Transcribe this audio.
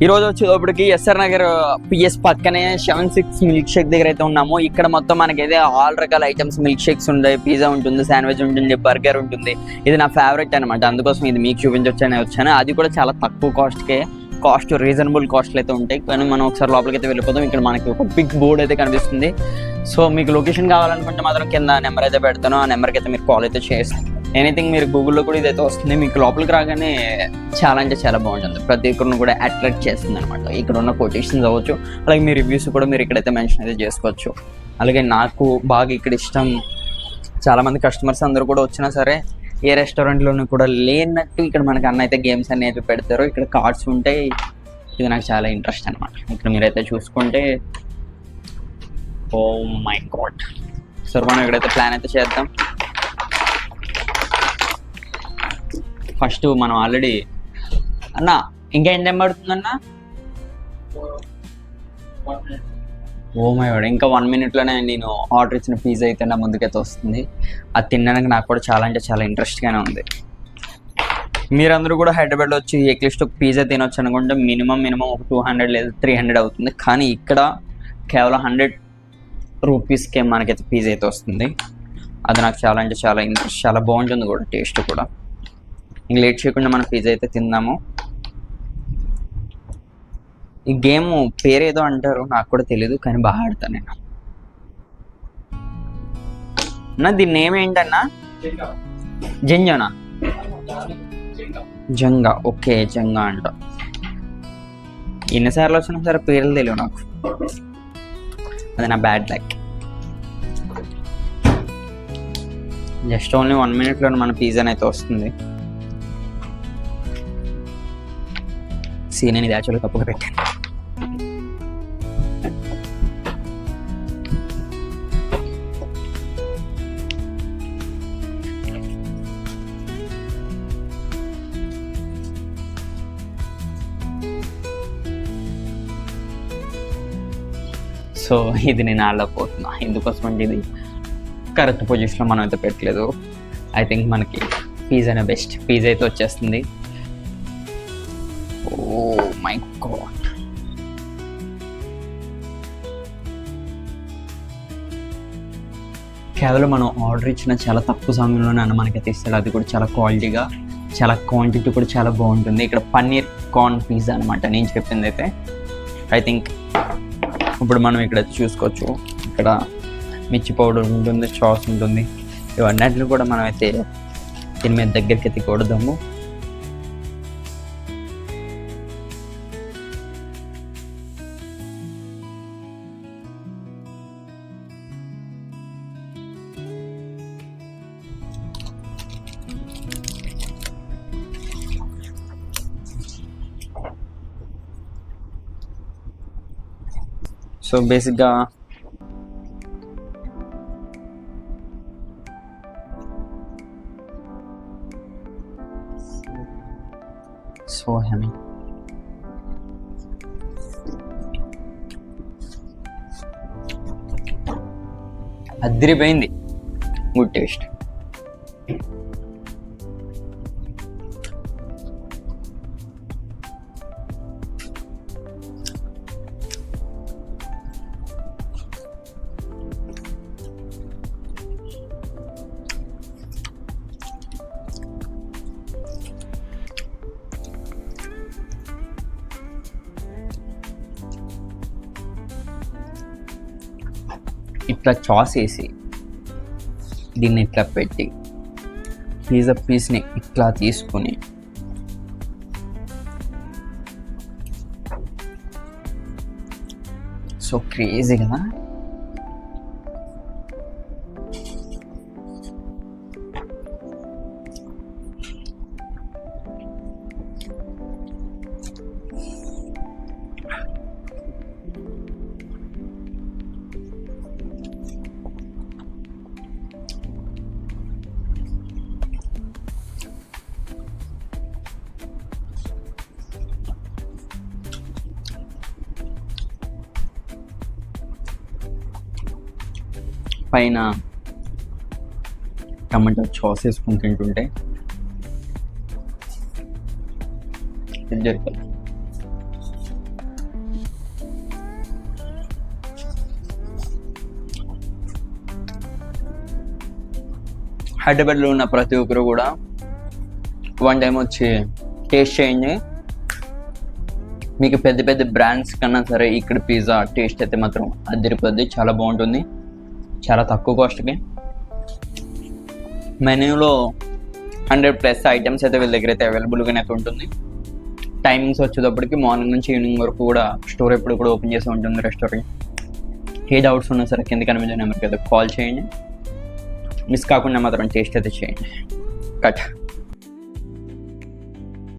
ఈ రోజు వచ్చేటప్పటికి ఎస్ఆర్ నగర్ పిఎస్ పక్కనే 76 మిల్క్ షేక్ దగ్గర అయితే ఉన్నాము. ఇక్కడ మొత్తం మనకైతే ఆల్ రకాల ఐటమ్స్ మిల్క్ షేక్స్ ఉంటాయి, పిజ్జా ఉంటుంది, శాండ్విచ్ ఉంటుంది, బర్గర్ ఉంటుంది. ఇది నా ఫేవరెట్ అనమాట, అందుకోసం ఇది మీకు చూపించొచ్చని వచ్చాను. అది కూడా చాలా తక్కువ కాస్ట్ రీజనబుల్ కాస్ట్లు అయితే ఉంటాయి. కానీ మనం ఒకసారి లోపలికి అయితే వెళ్ళిపోతాం. ఇక్కడ మనకి ఒక బిగ్ బోర్డ్ అయితే కనిపిస్తుంది. సో మీకు లొకేషన్ కావాలనుకుంటే మాత్రం కింద నెంబర్ అయితే పెడతాను, ఆ నెంబర్కి అయితే మీరు కాల్ అయితే చేస్తారు. ఎనీథింగ్ మీరు గూగుల్లో కూడా ఇదైతే వస్తుంది. మీకు లోపలికి రాగానే చాలా అంటే చాలా బాగుంటుంది, ప్రతి ఒక్కరిని కూడా అట్రాక్ట్ చేస్తుంది అనమాట. ఇక్కడ ఉన్న కొటేషన్స్ అవ్వచ్చు, అలాగే మీ రివ్యూస్ కూడా మీరు ఇక్కడైతే మెన్షన్ అయితే చేసుకోవచ్చు. అలాగే నాకు బాగా ఇక్కడ ఇష్టం, చాలామంది కస్టమర్స్ అందరూ కూడా వచ్చినా సరే ఏ రెస్టారెంట్లోనూ కూడా లేనట్టు ఇక్కడ మనకి అన్న అయితే గేమ్స్ అనేవి పెడతారు. ఇక్కడ కార్డ్స్ ఉంటాయి, ఇది నాకు చాలా ఇంట్రెస్ట్ అనమాట. ఇక్కడ మీరైతే చూసుకుంటే ఓ మై గాడ్. సరే మనం ఇక్కడైతే ప్లాన్ అయితే చేద్దాం. ఫస్ట్ మనం ఆల్రెడీ అన్న ఇంకా ఎంత పడుతుందన్నా? ఓ మై గాడ్, ఇంకా 1 minute నేను ఆర్డర్ ఇచ్చిన పిజ్జా అయితే నా ముందుకైతే వస్తుంది. అది తినడానికి నాకు కూడా చాలా అంటే చాలా ఇంట్రెస్ట్గానే ఉంది. మీరందరూ కూడా హైదరాబాద్లో వచ్చి ఎట్లీస్ట్ ఒక పిజ్జా తినొచ్చు అనుకుంటే మినిమం ఒక 200 లేదా 300 అవుతుంది. కానీ ఇక్కడ కేవలం 100 రూపీస్కే మనకైతే పిజ్జా అయితే వస్తుంది. అది నాకు చాలా అంటే చాలా ఇంట్రెస్ట్, చాలా బాగుంటుంది కూడా, టేస్ట్ కూడా. ఇంక లేట్ చేయకుండా మనం పిజ్జా అయితే తిందాము. ఈ గేమ్ పేరు ఏదో అంటారు, నాకు కూడా తెలీదు, కానీ బాగా ఆడతాను నేను. అన్న దీని నేమ్ ఏంటన్నా? జంజానా? జంగా, ఓకే జంగా అంట. ఎన్నిసార్లు వచ్చినా సరే పేర్లు తెలియవు నాకు, అది నా bad luck. Just only 1 minute మన పిజ్జాని అయితే వస్తుంది. నేను ఇది యాక్చువల్గా తప్పుగా పెట్టాను. సో ఇది నేను ఆడలేకపోతున్నా, ఎందుకోసం అంటే ఇది కరెక్ట్ పొజిషన్లో మనం అయితే పెట్టలేదు. ఐ థింక్ మనకి పిజ్జానే బెస్ట్. పిజ్జా అయితే వచ్చేస్తుంది. Oh my god. కేవలం మనం ఆర్డర్ ఇచ్చిన చాలా తక్కువ సమయంలోనే అన్న మనకైతే ఇస్తాడు. అది కూడా చాలా క్వాలిటీగా, చాలా క్వాంటిటీ కూడా చాలా బాగుంటుంది. ఇక్కడ పన్నీర్ కార్న్ పిజ్జా అనమాట నేను చెప్పింది అయితే. ఐ థింక్ ఇప్పుడు మనం ఇక్కడైతే చూసుకోవచ్చు, ఇక్కడ మిర్చి పౌడర్ ఉంటుంది, సాస్ ఉంటుంది, ఇవన్నిటిని కూడా మనం అయితే దీని మీద దగ్గరికి అయితే కొడదాము. సో బేసిక్గా సో హెమీ అదిరిపోయింది, గుడ్ టేస్ట్. ఇట్లా చాస్ వేసి దీన్ని ఇట్లా పెట్టి పిజ్జా పీస్ని ఇట్లా తీసుకుని సో క్రేజీ కదా. పైన టమాటో సాస్ వేసుకుని తింటుంటే జరిగింది. హైదరాబాద్లో ఉన్న ప్రతి ఒక్కరు కూడా వన్ టైం వచ్చి టేస్ట్ చేయండి. మీకు పెద్ద పెద్ద బ్రాండ్స్ కన్నా సరే ఇక్కడ పిజ్జా టేస్ట్ అయితే మాత్రం అదిరిపోద్ది. చాలా బాగుంటుంది, చాలా తక్కువ కాస్ట్కి. మెనూలో 100+ ఐటమ్స్ అయితే వీళ్ళ దగ్గర అయితే అవైలబుల్గానే అయితే ఉంటుంది. టైమింగ్స్ వచ్చేటప్పటికి మార్నింగ్ నుంచి ఈవినింగ్ వరకు కూడా స్టోర్ ఎప్పుడు కూడా ఓపెన్ చేసి ఉంటుంది రెస్టారెంట్. ఏ డౌట్స్ ఉన్నా సరే కింద కనిపించే నెంబర్కి అయితే కాల్ చేయండి. మిస్ కాకుండా మాత్రం టేస్ట్ అయితే చేయండి. కట్.